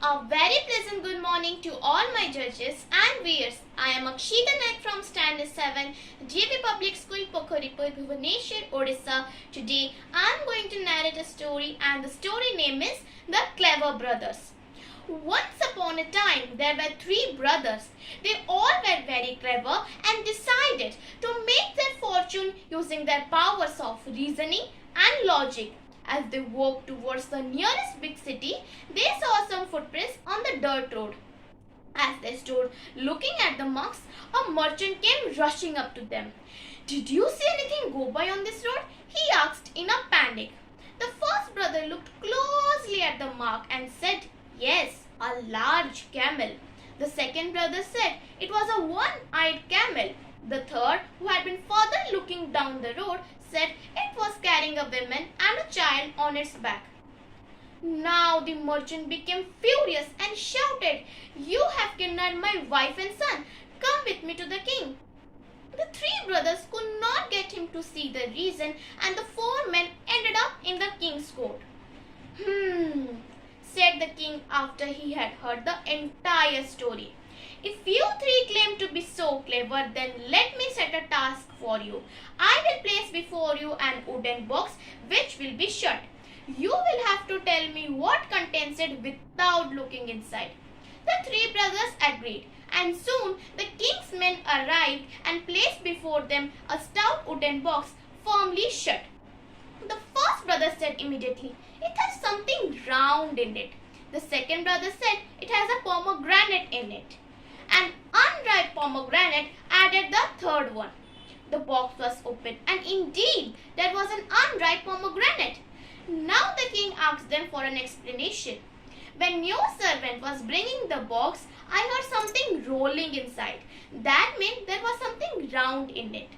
A very pleasant good morning to all my judges and viewers. I am Akshita Nayak from Standard 7, DAV Public School, Pokharipur, Bhubaneswar, Odisha. Today I am going to narrate a story, and the story name is The Clever Brothers. Once upon a time there were three brothers. They all were very clever and decided to make their fortune using their powers of reasoning and logic. As they walked towards the nearest big city, they saw some footprints on the dirt road. As they stood looking at the marks, a merchant came rushing up to them. "Did you see anything go by on this road?" he asked in a panic. The first brother looked closely at the mark and said, "Yes, a large camel." The second brother said it was a one-eyed camel. The third, who had been further looking down the road, said it was carrying a woman and a child on its back. Now the merchant became furious and shouted, "You have kidnapped my wife and son. Come with me to the king." The three brothers could not get him to see the reason, and the four men ended up in the king's court. Said the king after he had heard the entire story. "If you three claim to be so clever, then let me set a task for you. I will place before you an wooden box which will be shut. You will have to tell me what contains it without looking inside." The three brothers agreed, and soon the king's men arrived and placed before them a stout wooden box firmly shut. The first brother said immediately, "It has something round in it." The second brother said it has a pomegranate in it. An unripe pomegranate added the third one. The box was opened, and indeed there was an unripe pomegranate. Now the king asked them for an explanation. "When your servant was bringing the box, I heard something rolling inside. That meant there was something round in it."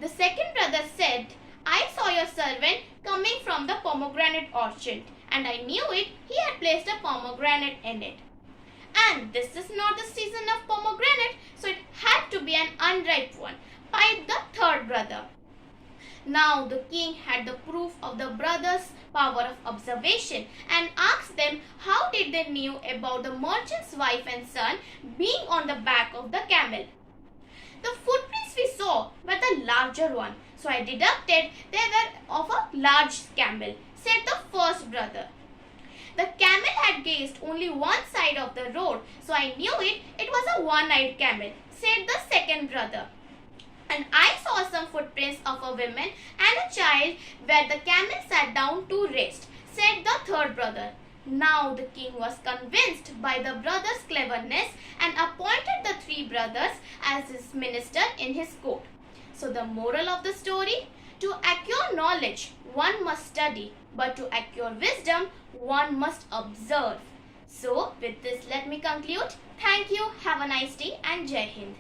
The second brother said, "I saw your servant coming from the pomegranate orchard, and I knew it. He had placed a pomegranate in it. And this is not the season of pomegranate, so it had to be an unripe one," piped the third brother. Now the king had the proof of the brothers' power of observation and asked them how did they knew about the merchant's wife and son being on the back of the camel. "The footprints we saw were the larger one, so I deducted they were of a large camel," said the first brother. "The camel had gazed only one side of the road, so I knew it was a one-eyed camel," said the second brother. "And I saw some footprints of a woman and a child where the camel sat down to rest," said the third brother. Now the king was convinced by the brothers' cleverness and appointed the three brothers as his minister in his court. So the moral of the story: to acquire knowledge, one must study, but to acquire wisdom, one must observe. So with this, let me conclude. Thank you, have a nice day, and Jai Hind.